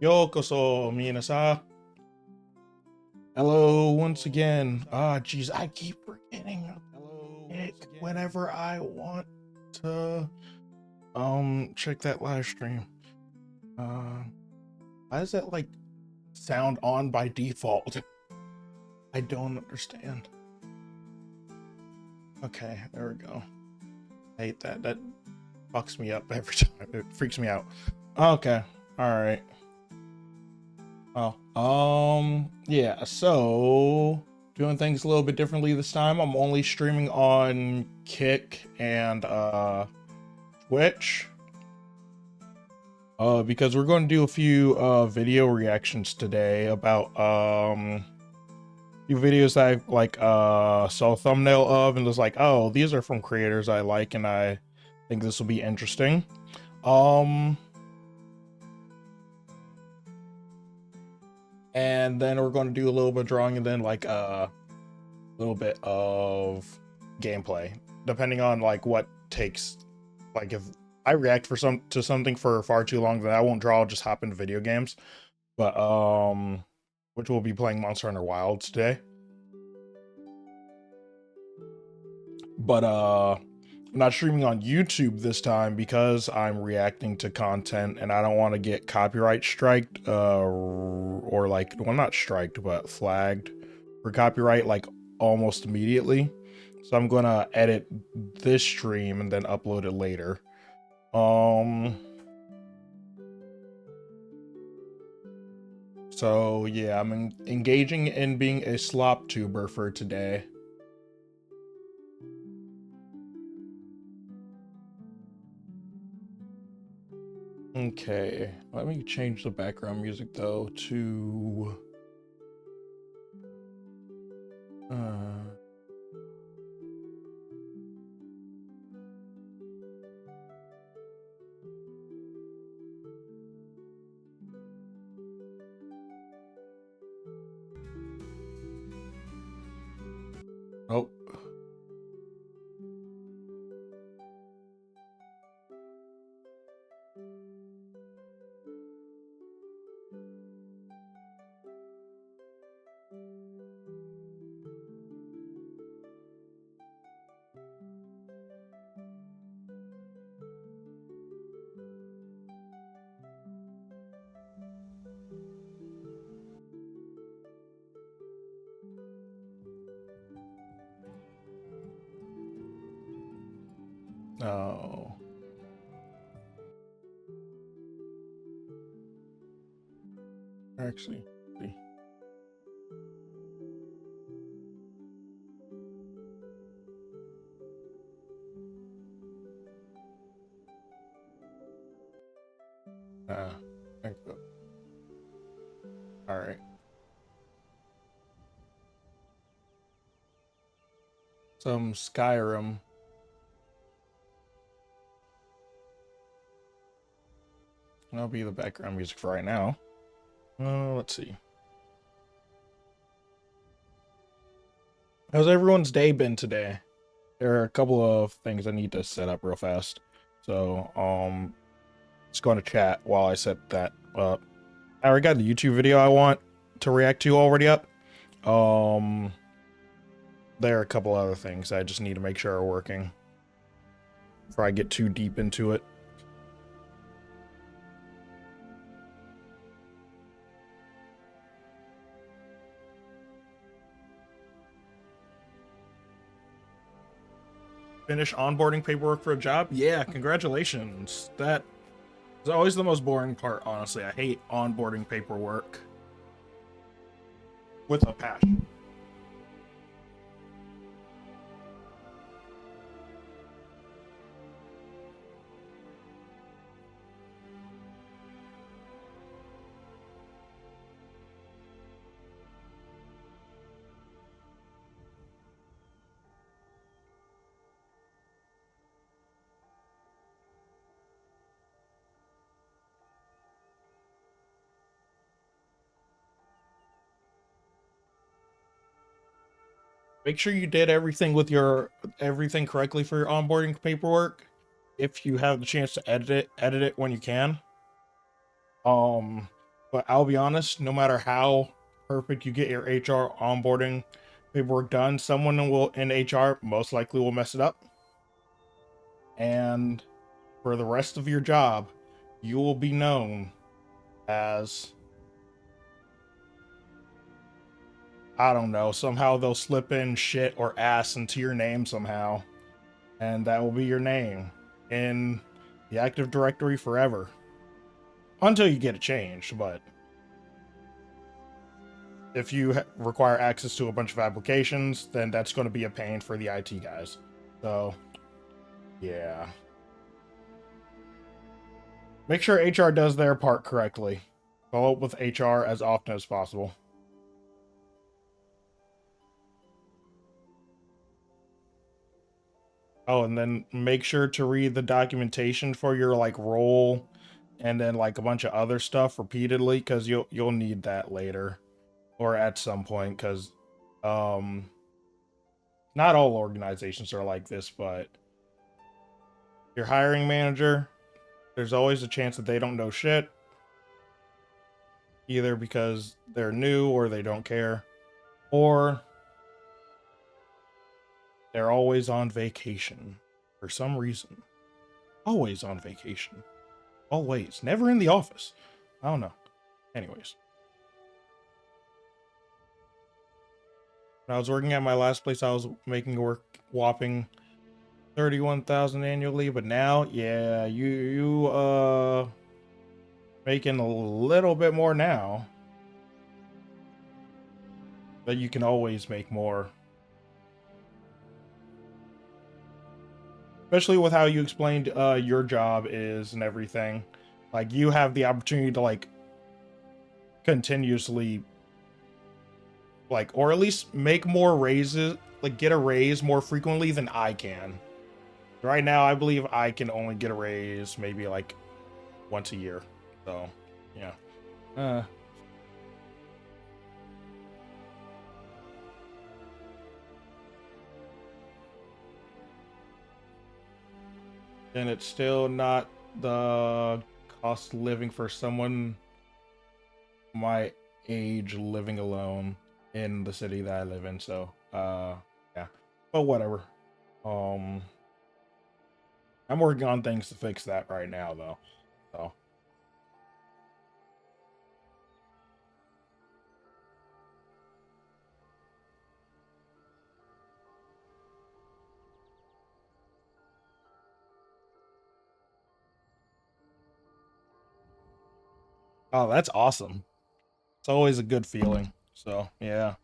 Yokoso, minasan. Hello once again. Geez, I keep forgetting it whenever I want to check that live stream. Why does that like sound on by default? I don't understand. Okay, there we go. I hate that. That fucks me up every time. It freaks me out. Okay, all right. Yeah, so doing things a little bit differently this time. I'm only streaming on Kick and Twitch. Because we're going to do a few video reactions today about few videos that I like saw a thumbnail of and was like, oh, these are from creators I like and I think this will be interesting. And then we're going to do a little bit of drawing and then like a little bit of gameplay, depending on like what takes. Like if I react to something for far too long, then I won't draw. I'll just hop into video games. But which we'll be playing Monster Hunter Wilds today. But I'm not streaming on YouTube this time because I'm reacting to content and I don't want to get copyright striked or like, well, not striked, but flagged for copyright like almost immediately. So I'm gonna edit this stream and then upload it later. So yeah, I'm engaging in being a slop tuber for today. Okay, let me change the background music though to oh. Oh. Actually, see. Thank you. All right. Some Skyrim. That'll be the background music for right now. Let's see. How's everyone's day been today? There are a couple of things I need to set up real fast. So, let's go into chat while I set that up. I already got the YouTube video I want to react to already up. There are a couple other things I just need to make sure are working before I get too deep into it. Finish onboarding paperwork for a job? Yeah, congratulations. That is always the most boring part, honestly. I hate onboarding paperwork with a passion. Make sure you did everything correctly for your onboarding paperwork. If you have the chance to edit it when you can. But I'll be honest, no matter how perfect you get your HR onboarding paperwork done, someone will in HR most likely will mess it up. And for the rest of your job, you will be known as, I don't know, somehow they'll slip in shit or ass into your name somehow. And that will be your name in the Active Directory forever. Until you get it changed, but if you require access to a bunch of applications, then that's going to be a pain for the IT guys. So, yeah. Make sure HR does their part correctly. Follow up with HR as often as possible. Oh, and then make sure to read the documentation for your like role and then like a bunch of other stuff repeatedly, because you'll need that later or at some point, because not all organizations are like this, but your hiring manager, there's always a chance that they don't know shit, either because they're new or they don't care, or they're always on vacation for some reason. Always on vacation. Always. Never in the office. I don't know. Anyways. When I was working at my last place, I was making a whopping 31,000 annually, but now, yeah, you making a little bit more now. But you can always make more. Especially with how you explained your job is and everything. Like, you have the opportunity to, like, continuously, like, or at least make more raises, like, get a raise more frequently than I can. Right now, I believe I can only get a raise maybe, like, once a year. So, yeah. And it's still not the cost of living for someone my age living alone in the city that I live in. So, yeah, but whatever. I'm working on things to fix that right now, though. So, oh, that's awesome. It's always a good feeling. So, yeah.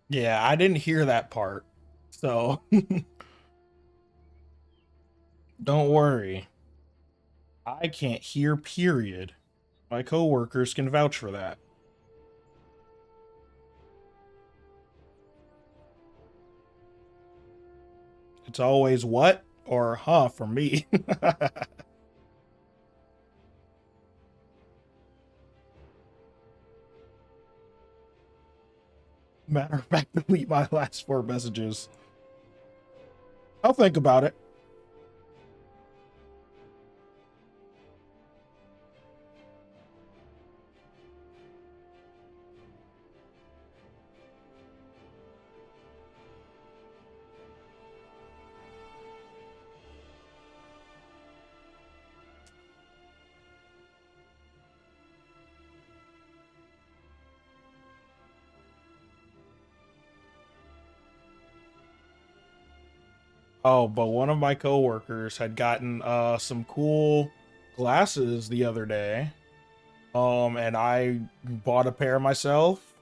Yeah, I didn't hear that part. So, don't worry. I can't hear, period. My coworkers can vouch for that. It's always what or huh for me. Matter of fact, delete my last 4 messages. I'll think about it. Oh, but one of my coworkers had gotten some cool glasses the other day. And I bought a pair myself.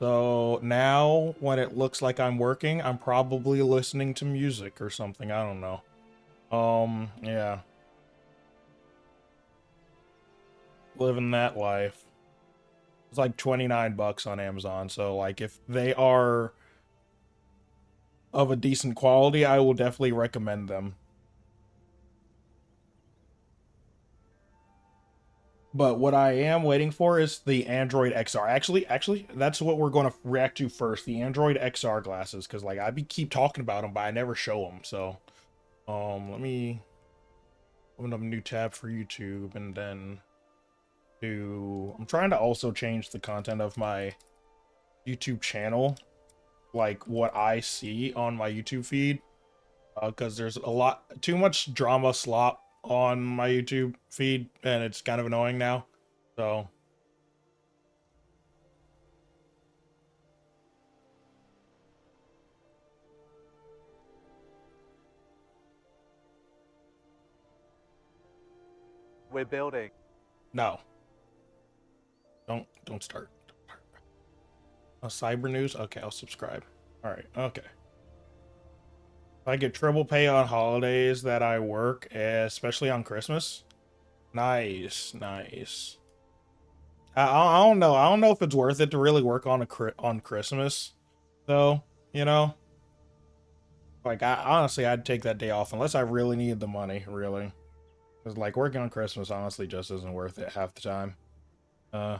So now when it looks like I'm working, I'm probably listening to music or something. I don't know. Yeah. Living that life. It's like 29 bucks on Amazon. So like if they are of a decent quality, I will definitely recommend them. But what I am waiting for is the Android XR. Actually, that's what we're going to react to first. The Android XR glasses, because like keep talking about them, but I never show them. So, let me open up a new tab for YouTube, and then I'm trying to also change the content of my YouTube channel, like what I see on my YouTube feed, because there's too much drama slop on my YouTube feed, and it's kind of annoying now. So. We're building. No. Don't start. Cyber news? Okay, I'll subscribe. Alright, okay. I get triple pay on holidays that I work, especially on Christmas. Nice, nice. I don't know. I don't know if it's worth it to really work on on Christmas, though. You know, like honestly, I'd take that day off unless I really needed the money, really. Because like working on Christmas honestly just isn't worth it half the time. Uh,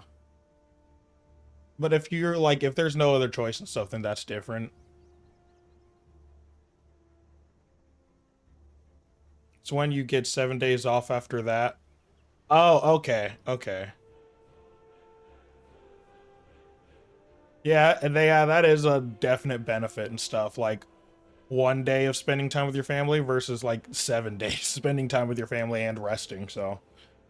but if you're like, if there's no other choice and stuff, then that's different. It's when you get 7 days off after that. Oh, okay, okay. Yeah, and that is a definite benefit and stuff. Like 1 day of spending time with your family versus like 7 days spending time with your family and resting. So,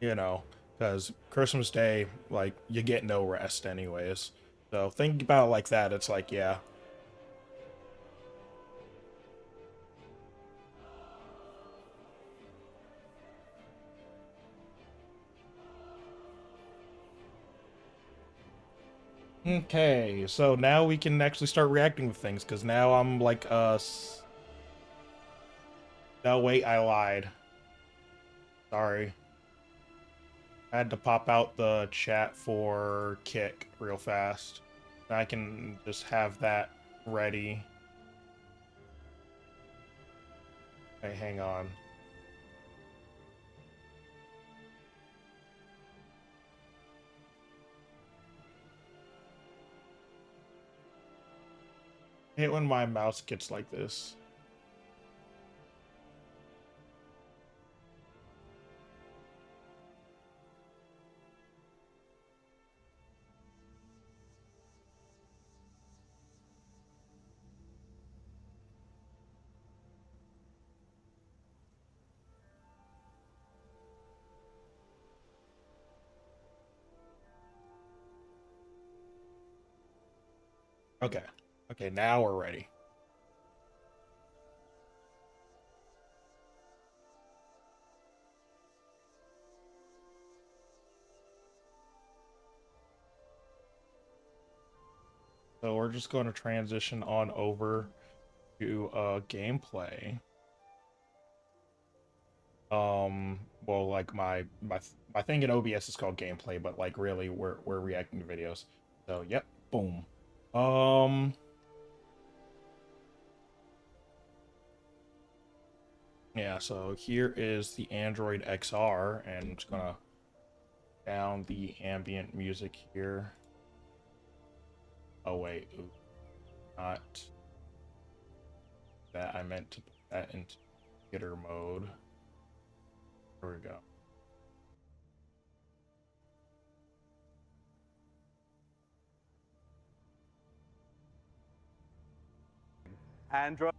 you know, because Christmas Day, like you get no rest anyways. So think about it like that. It's like, yeah. Okay, so now we can actually start reacting to things because now I'm like, no, wait, I lied. Sorry. I had to pop out the chat for Kick real fast. I can just have that ready. Okay, hang on. I hate when my mouse gets like this. Okay. Okay, now we're ready. So we're just going to transition on over to gameplay. Well, like my thing in OBS is called gameplay, but like really we're reacting to videos. So yep, boom. Um yeah, so here is the Android XR, and I'm just gonna down the ambient music here. Oh wait, ooh, not that. I meant to put that into hitter mode. There we go. Android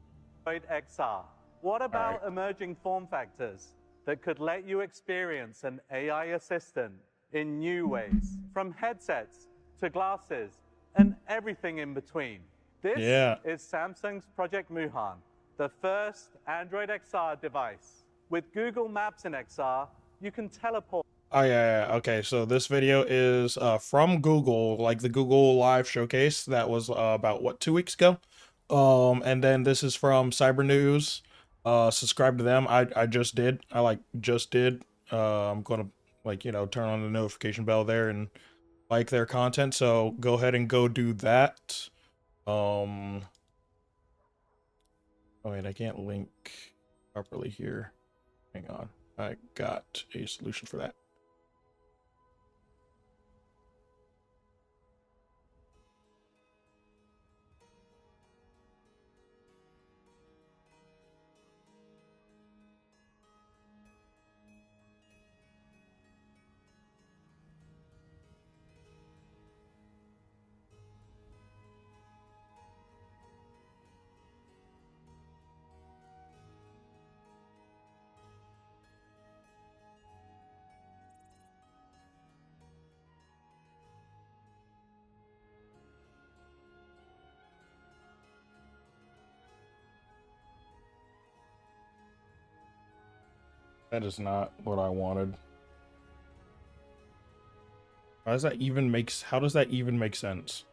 XR. What about emerging form factors that could let you experience an AI assistant in new ways, from headsets to glasses and everything in between? This is Samsung's Project Muhan, the first Android XR device. With Google Maps in XR, you can teleport. Oh yeah, okay. So this video is from Google, like the Google Live showcase that was about what 2 weeks ago. And then this is from Cyber News. Subscribe to them. I just did. I like just did. I'm gonna like turn on the notification bell there and like their content. So go ahead and go do that. Oh wait, I can't link properly here. Hang on. I got a solution for that. That is not what I wanted. How does that even make sense?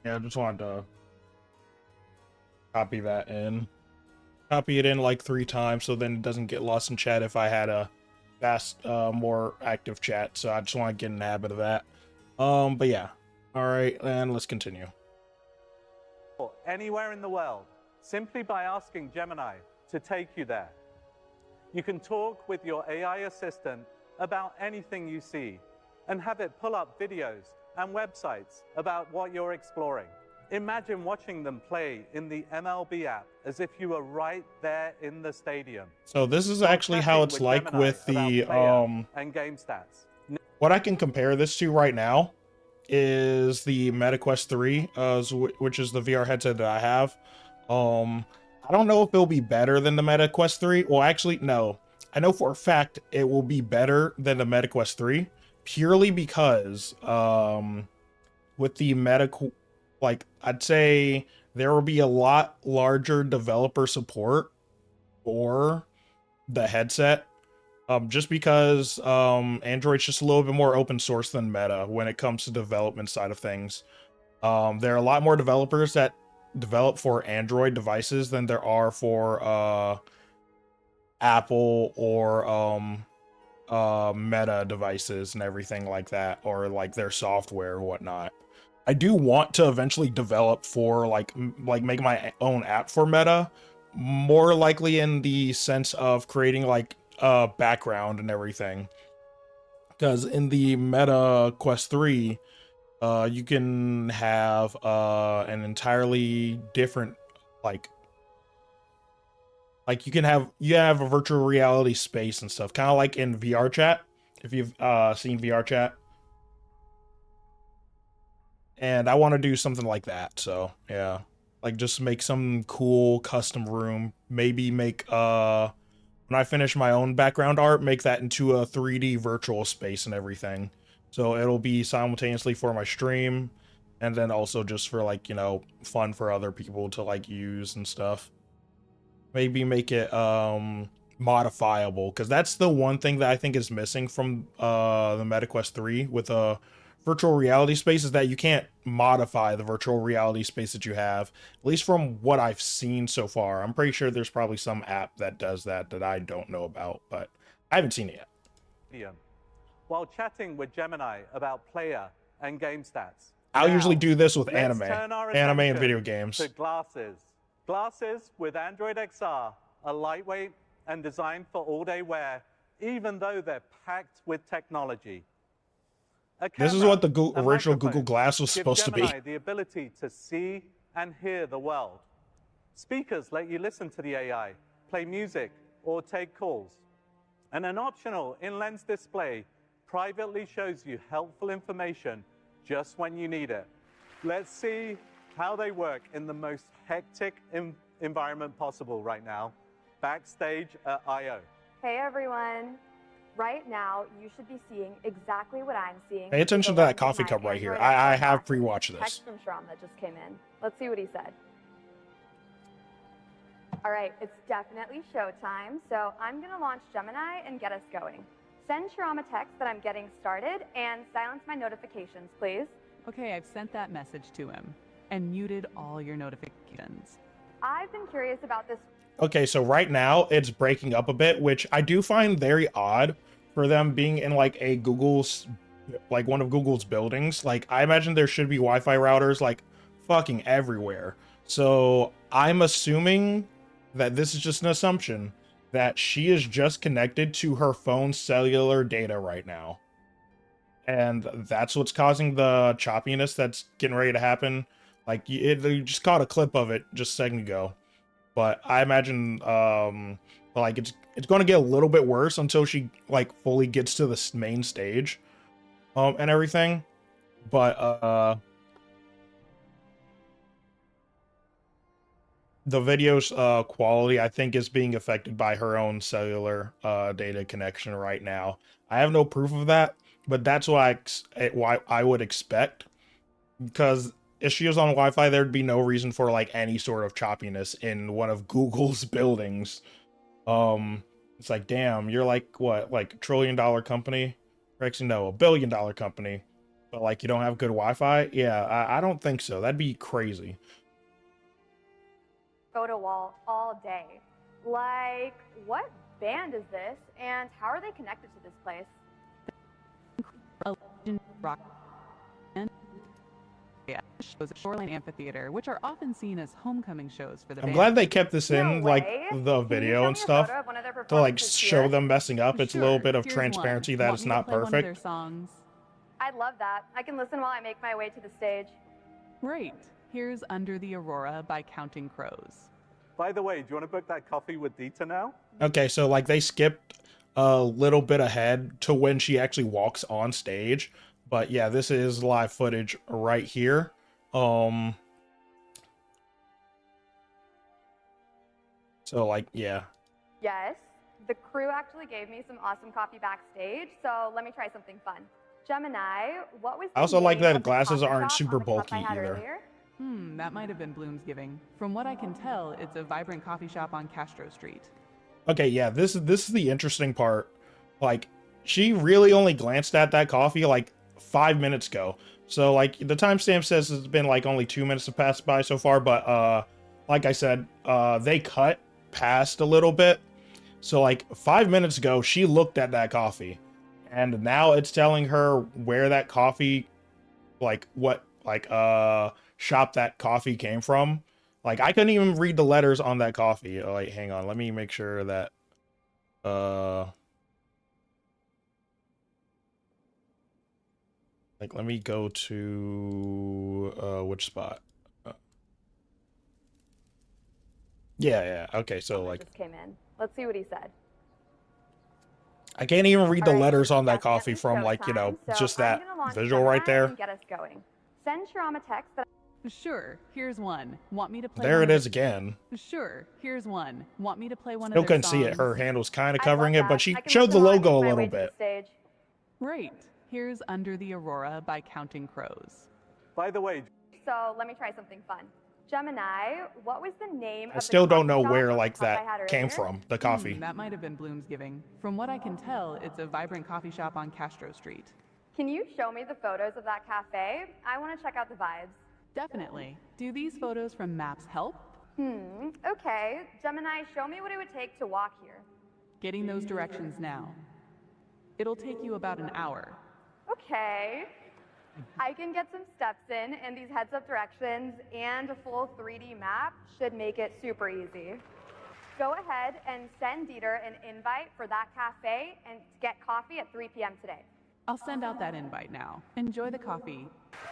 Yeah, I just wanted to copy that in. Copy it in like 3 times so then it doesn't get lost in chat if I had a fast, more active chat. So I just want to get in the habit of that. But yeah. Alright, and let's continue. Anywhere in the world, simply by asking Gemini to take you there. You can talk with your AI assistant about anything you see and have it pull up videos and websites about what you're exploring. Imagine watching them play in the MLB app as if you were right there in the stadium. So this is actually how it's like Gemini with the and game stats. What I can compare this to right now is the MetaQuest 3, which is the VR headset that I have. I don't know if it'll be better than the MetaQuest 3. Well, actually, no. I know for a fact it will be better than the MetaQuest 3, purely because with the like, I'd say there will be a lot larger developer support for the headset. Just because Android's just a little bit more open source than Meta when it comes to development side of things. There are a lot more developers that develop for Android devices than there are for Apple or Meta devices and everything like that, or like their software or whatnot. I do want to eventually develop for like make my own app for Meta, more likely in the sense of creating like background and everything, because in the Meta Quest 3 you can have an entirely different like you have a virtual reality space and stuff, kind of like in VR chat, if you've seen VR chat. And I want to do something like that. So yeah, like just make some cool custom room, maybe make when I finish my own background art, make that into a 3D virtual space and everything. So it'll be simultaneously for my stream, and then also just for like, you know, fun for other people to like use and stuff. Maybe make it modifiable, because that's the one thing that I think is missing from the MetaQuest 3 with a virtual reality space, is that you can't modify the virtual reality space that you have, at least from what I've seen so far. I'm pretty sure there's probably some app that does that I don't know about, but I haven't seen it yet. While chatting with Gemini about player and game stats. I'll usually do this with anime and video games. To glasses. Glasses with Android XR are lightweight and designed for all-day wear, even though they're packed with technology. This is what the original Google Glass was supposed to be. The ability to see and hear the world. Speakers let you listen to the AI, play music, or take calls. And an optional in-lens display privately shows you helpful information just when you need it. Let's see how they work in the most hectic environment possible right now, backstage at I.O. Hey everyone. Right now, you should be seeing exactly what I'm seeing. Pay attention to that coffee cup right here. I have pre-watched this. Text from Shram that just came in. Let's see what he said. All right, it's definitely showtime, so I'm gonna launch Gemini and get us going. Send Shram a text that I'm getting started and silence my notifications, please. Okay, I've sent that message to him and muted all your notifications. I've been curious about this. Okay, so right now it's breaking up a bit, which I do find very odd for them being in like a one of Google's buildings. Like, I imagine there should be Wi-Fi routers like fucking everywhere. So I'm assuming that this is just an assumption that she is just connected to her phone's cellular data right now. And that's what's causing the choppiness that's getting ready to happen. Like, you just caught a clip of it just a second ago. but I imagine like it's going to get a little bit worse until she like fully gets to the main stage and everything. But the video's quality, I think, is being affected by her own cellular data connection right now. I have no proof of that, but that's why I would expect, because if she was on Wi-Fi, there'd be no reason for like any sort of choppiness in one of Google's buildings. It's like, damn, you're like what, like $1 trillion company? Or actually, no, $1 billion company, but like you don't have good Wi-Fi? Yeah, I don't think so. That'd be crazy. Photo wall all day. Like, what band is this, and how are they connected to this place? A legend rock band shows at Shoreline Amphitheater, which are often seen as homecoming shows for the band. I'm glad they kept this in, No like, way. the Can you video show and me a stuff photo of one of their to, like, performances show here? them messing up. It's a little bit of Here's transparency one. that Want it's me to not play one of their perfect. songs? I'd love that. I can listen while I make my way to the stage. Great. Here's Under the Aurora by Counting Crows. By the way, do you want to book that coffee with Dita now? Okay, so, like, they skipped a little bit ahead to when she actually walks on stage. But, yeah, this is live footage right here. So, like, yeah. Yes, the crew actually gave me some awesome coffee backstage, so let me try something fun. Gemini, what was the I also like name that of the glasses coffee aren't shop super on the cup I bulky had either. earlier? That might have been Bloom's giving. From what I can tell, it's a vibrant coffee shop on Castro Street. Okay, yeah, this is the interesting part. Like, she really only glanced at that coffee like 5 minutes ago. So, like, the timestamp says it's been like only 2 minutes have passed by so far, but like I said, they cut past a little bit. So, like, 5 minutes ago, she looked at that coffee, and now it's telling her where that coffee, like, what, like, shop that coffee came from. Like, I couldn't even read the letters on that coffee. Like, hang on, let me make sure that, like, let me go to, which spot? Yeah, okay, so, like, Just came in. Let's see what he said. I can't even read the All right, letters on that definitely coffee from, like, you know, showtime, so just I'm that gonna launch visual right Gemini there. and get us going. Send Shirama text that Sure, here's one. Want me to play There one it of is again. Sure, here's one. Want me to play one Still of their couldn't see it. Her songs? hand was kind of I covering love it, but that. she I can showed the listen while I logo a make my little way to the bit. stage. Great. Here's Under the Aurora by Counting Crows. By the way, So let me try something fun. Gemini, what was the name I of still the don't know coffee shop where, on the like, cup I that had came earlier? from, the coffee. That might have been Bloom's giving. From what I can tell, it's a vibrant coffee shop on Castro Street. Can you show me the photos of that cafe? I want to check out the vibes. Definitely. Do these photos from maps help? Okay. Gemini, show me what it would take to walk here. Getting those directions now. It'll take you about an hour. Okay. I can get some steps in, and these heads-up directions and a full 3D map should make it super easy. Go ahead and send Dieter an invite for that cafe and to get coffee at 3 p.m. today. I'll send out that invite now. Enjoy the coffee.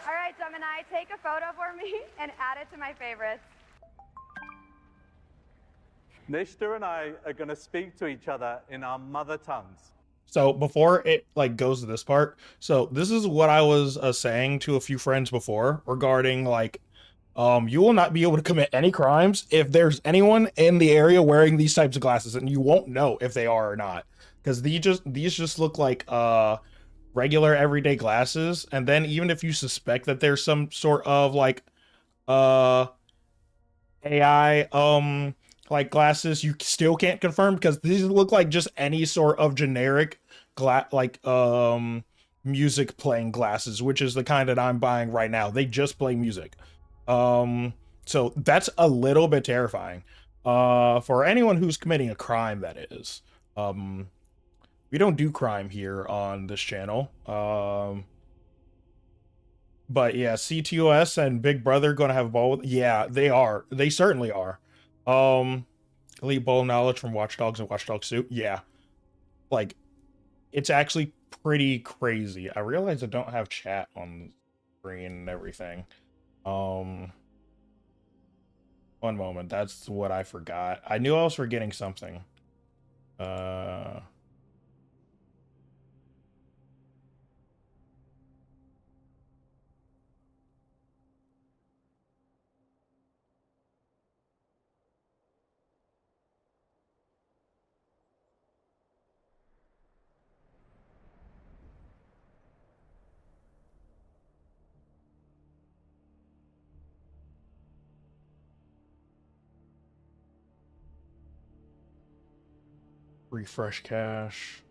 All right, Gemini, take a photo for me and add it to my favorites. Nishta and I are going to speak to each other in our mother tongues. So before it like goes to this part, so this is what I was saying to a few friends before regarding like, you will not be able to commit any crimes if there's anyone in the area wearing these types of glasses, and you won't know if they are or not, because these just look like regular everyday glasses. And then even if you suspect that there's some sort of like AI like glasses, you still can't confirm, because these look like just any sort of generic music playing glasses, which is the kind that I'm buying right now. They just play music. So that's a little bit terrifying for anyone who's committing a crime, that is. We don't do crime here on this channel. But yeah, CTOS and Big Brother gonna have both. Yeah, they are. They certainly are. Elite bowl knowledge from Watch Dogs and Watch Dogs 2. Yeah. Like, it's actually pretty crazy. I realize I don't have chat on the screen and everything. Well, One moment. That's what I forgot. I knew I was forgetting something. Refresh cache.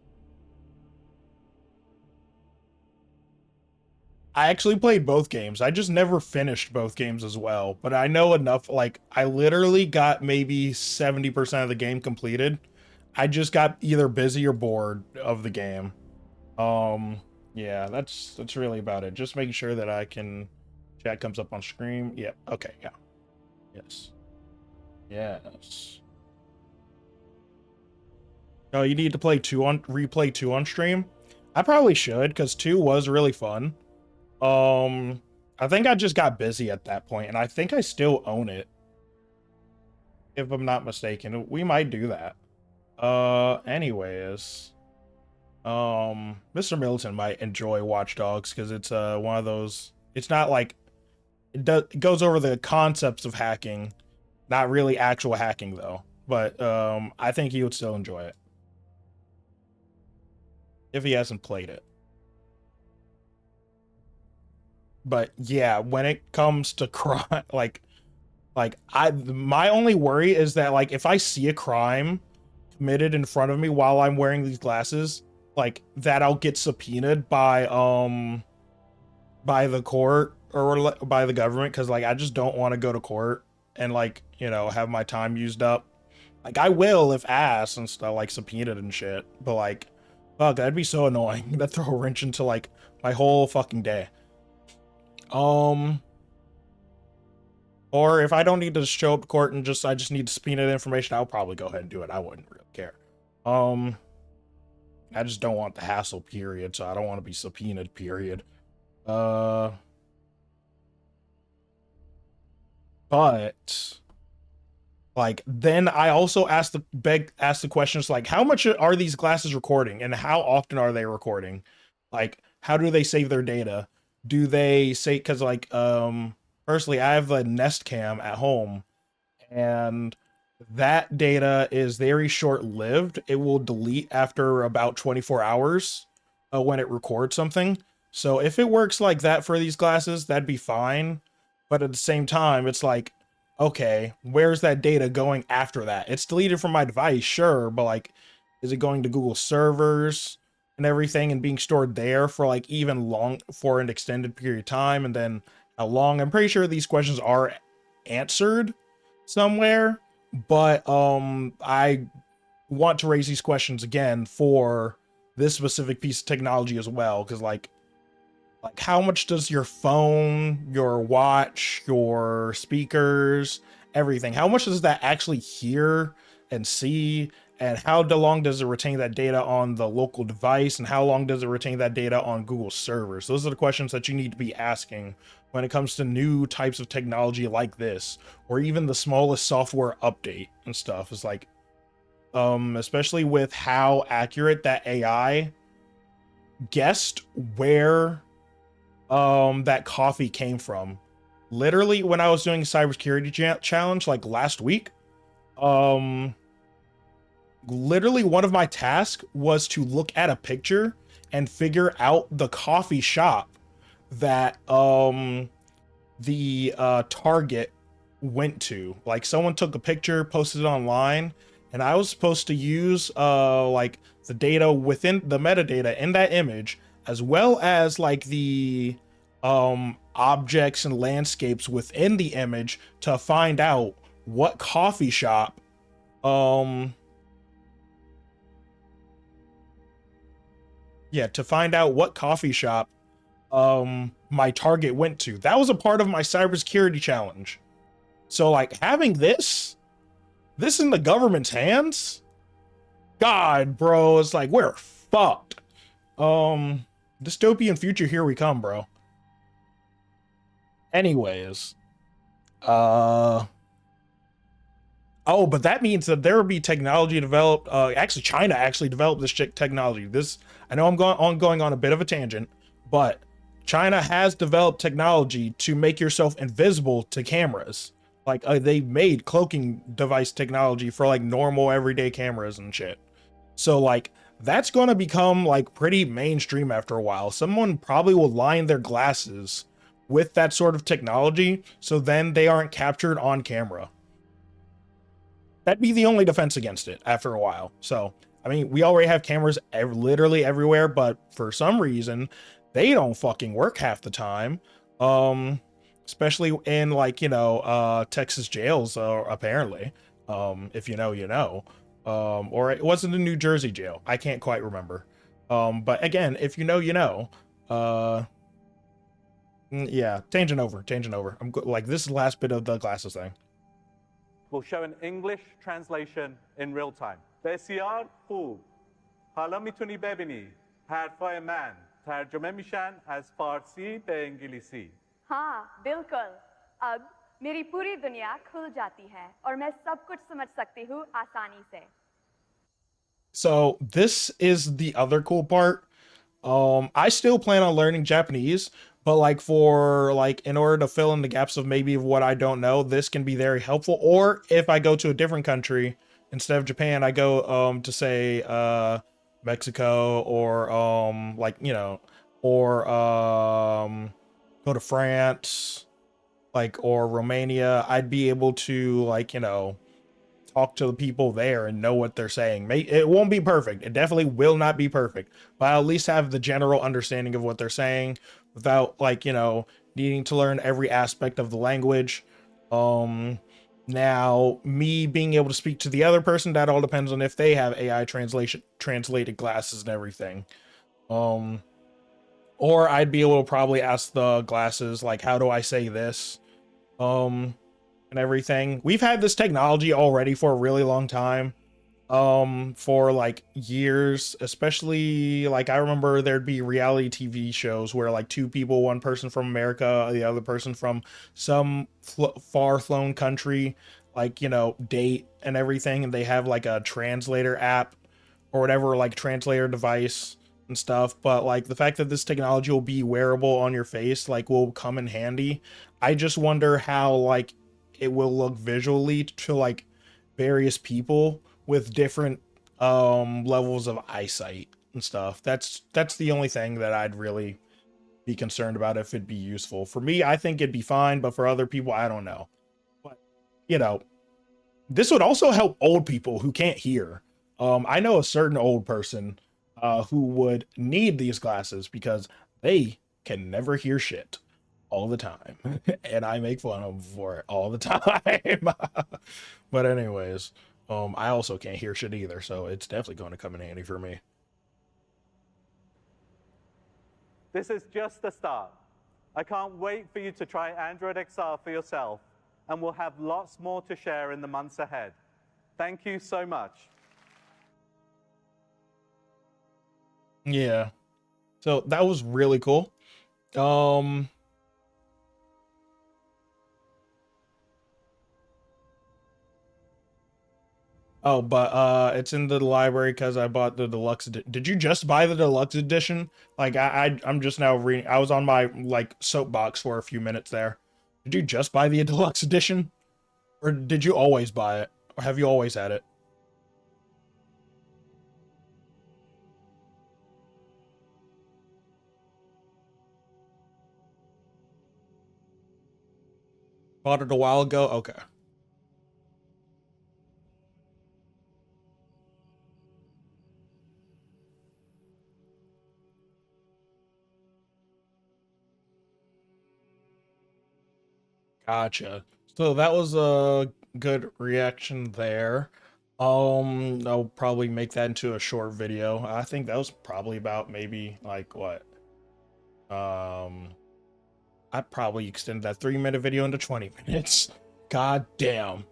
I actually played both games. I just never finished both games as well, but I know enough. Like, I literally got maybe 70% of the game completed. I just got either busy or bored of the game. Yeah, that's really about it. Just making sure that I can chat comes up on screen. Yep. Okay, yeah. Yes. Yes. Oh, you need to play replay 2 on stream? I probably should, because 2 was really fun. I think I just got busy at that point, and I think I still own it. If I'm not mistaken. We might do that. Anyways. Mr. Middleton might enjoy Watch Dogs, because it's one of those, it's not like it goes over the concepts of hacking, not really actual hacking though. But I think he would still enjoy it. If he hasn't played it. But yeah, when it comes to crime, like my only worry is that, like, if I see a crime committed in front of me while I'm wearing these glasses, like, that I'll get subpoenaed by the court or by the government, because, like, I just don't want to go to court and, like, you know, have my time used up. Like, I will if asked and stuff, like, subpoenaed and shit, but, like, fuck, that'd be so annoying. That'd throw a wrench into, like, my whole fucking day. Or if I don't need to show up to court and I just need to subpoena the information, I'll probably go ahead and do it. I wouldn't really care. I just don't want the hassle, period. So I don't want to be subpoenaed, period. But like, then I also ask the questions like, how much are these glasses recording, and how often are they recording? Like, how do they save their data? Do they say, because, like, personally, I have a Nest Cam at home, and that data is very short-lived. It will delete after about 24 hours when it records something. So if it works like that for these glasses, that'd be fine. But at the same time, it's like, okay, where's that data going after that? It's deleted from my device, sure, but, like, is it going to Google servers and everything and being stored there for, like, even for an extended period of time? And then how long? I'm pretty sure these questions are answered somewhere, but I want to raise these questions again for this specific piece of technology as well, because, like, how much does your phone, your watch, your speakers, everything, how much does that actually hear and see? And how long does it retain that data on the local device? And how long does it retain that data on Google servers? Those are the questions that you need to be asking when it comes to new types of technology like this, or even the smallest software update and stuff. It's like, especially with how accurate that AI guessed where that coffee came from. Literally, when I was doing a cybersecurity challenge like last week, literally one of my tasks was to look at a picture and figure out the coffee shop that the target went to. Like, someone took a picture, posted it online, and I was supposed to use like the data within the metadata in that image, as well as like the objects and landscapes within the image, to find out what coffee shop my target went to. That was a part of my cybersecurity challenge. So, like, having this in the government's hands, God, bro, it's like, we're fucked. Dystopian future, here we come, bro. Anyways, Oh, but that means that there will be technology developed. Actually, China actually developed this technology. This, I know I'm going on a bit of a tangent, but China has developed technology to make yourself invisible to cameras. Like they made cloaking device technology for like normal everyday cameras and shit. So like that's going to become like pretty mainstream after a while. Someone probably will line their glasses with that sort of technology, so then they aren't captured on camera. That'd be the only defense against it after a while. So, I mean, we already have cameras literally everywhere, but for some reason, they don't fucking work half the time. Especially in like, you know, Texas jails, apparently. If you know, you know. Or it wasn't a New Jersey jail. I can't quite remember. But again, if you know, you know. Yeah, tangent over. I'm like, this is the last bit of the glasses thing. Will show an English translation in real time. بسیار خوب. حالا میتونی ببینی حرفای من ترجمه میشن از فارسی به انگلیسی. हाँ, बिल्कुल. अब मेरी पूरी दुनिया खुल जाती है और मैं सब कुछ समझ सकती हूँ आसानी से. So this is the other cool part. I still plan on learning Japanese, but like for like in order to fill in the gaps of maybe what I don't know, this can be very helpful. Or if I go to a different country instead of Japan, I go to say Mexico or like, you know, or go to France, like, or Romania, I'd be able to like, you know, talk to the people there and know what they're saying. It won't be perfect. It definitely will not be perfect, but I'll at least have the general understanding of what they're saying without like, you know, needing to learn every aspect of the language. Now me being able to speak to the other person, that all depends on if they have AI translated glasses and everything. Or I'd be able to probably ask the glasses, like, how do I say this? And everything. We've had this technology already for a really long time, for like years, especially like I remember there'd be reality TV shows where like two people, one person from America, the other person from some far-flung country, like, you know, date and everything, and they have like a translator app or whatever, like translator device and stuff. But like the fact that this technology will be wearable on your face, like, will come in handy. I just wonder how like it will look visually to like various people with different levels of eyesight and stuff. That's the only thing that I'd really be concerned about if it'd be useful. For me, I think it'd be fine, but for other people, I don't know. But you know, this would also help old people who can't hear. I know a certain old person who would need these glasses because they can never hear shit all the time, and I make fun of them for it all the time. But anyways, I also can't hear shit either, so it's definitely going to come in handy for me. This is just the start. I can't wait for you to try Android XR for yourself, and we'll have lots more to share in the months ahead. Thank you so much. Yeah, so that was really cool. Oh, but it's in the library because I bought the deluxe. Did you just buy the deluxe edition? Like I'm just now reading. I was on my like soapbox for a few minutes there. Did you just buy the deluxe edition, or did you always buy it, or have you always had it? Bought it a while ago. Okay. Gotcha. So that was a good reaction there. I'll probably make that into a short video. I think that was probably about maybe like what? I probably extended that 3-minute video into 20 minutes. God damn.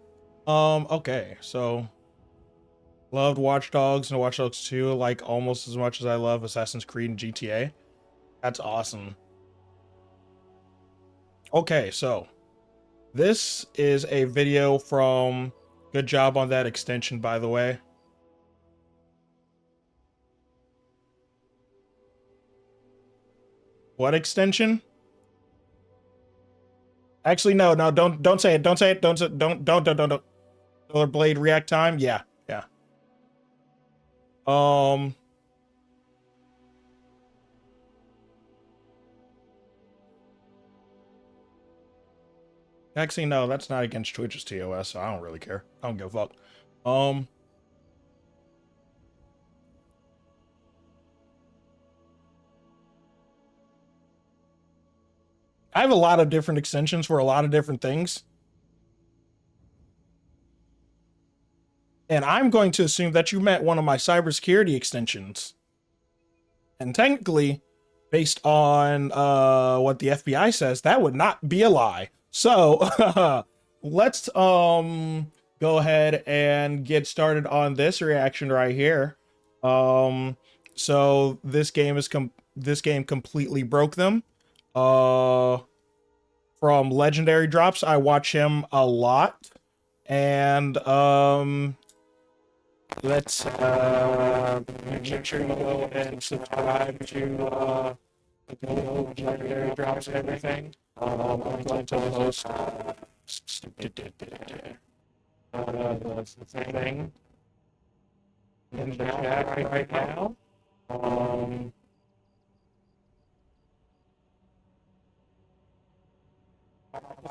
Okay, so loved Watch Dogs and Watch Dogs 2 like almost as much as I love Assassin's Creed and GTA. That's awesome. Okay, so this is a video from Good job on that extension, by the way. What extension? Actually, no, don't say it. Don't say it. Don't. Solar blade react time. Yeah. Actually, no, that's not against Twitch's TOS, so I don't really care. I don't give a fuck. I have a lot of different extensions for a lot of different things. And I'm going to assume that you meant one of my cybersecurity extensions. And technically, based on what the FBI says, that would not be a lie. So let's go ahead and get started on this reaction right here. So this game completely broke them. From legendary drops, I watch him a lot, and let's make sure you go and subscribe to the legendary drops and everything. I'm going to post the thing in the chat right now.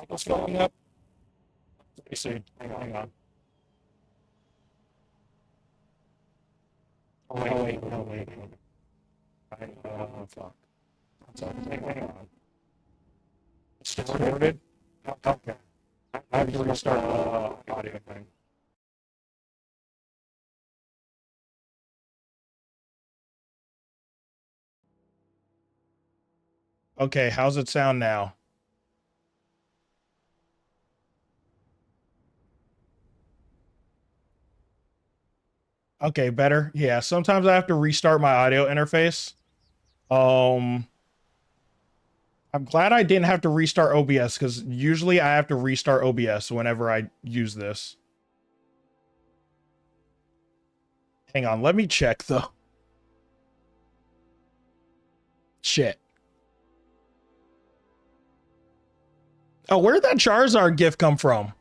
What's going up? Let me see. Hang on. Oh, wait. Fuck. Hang on. It's started? Okay. I have to restart the audio thing. Okay, how's it sound now? Okay, better. Yeah, sometimes I have to restart my audio interface. I'm glad I didn't have to restart OBS, because usually I have to restart OBS whenever I use this. Hang on, let me check though. Shit. Oh, where'd that Charizard GIF come from?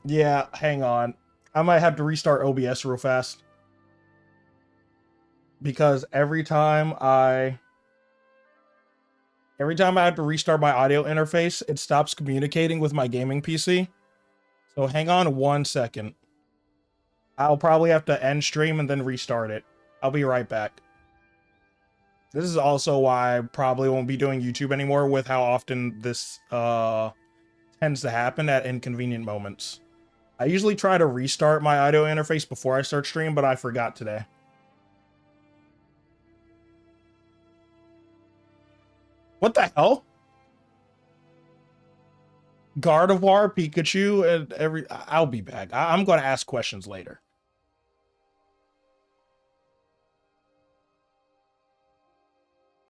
Yeah, hang on. I might have to restart OBS real fast. Because every time I have to restart my audio interface, it stops communicating with my gaming PC. So hang on 1 second. I'll probably have to end stream and then restart it. I'll be right back. This is also why I probably won't be doing YouTube anymore, with how often this tends to happen at inconvenient moments. I usually try to restart my audio interface before I start stream, but I forgot today. What the hell? Gardevoir, Pikachu, and I'll be back. I'm going to ask questions later.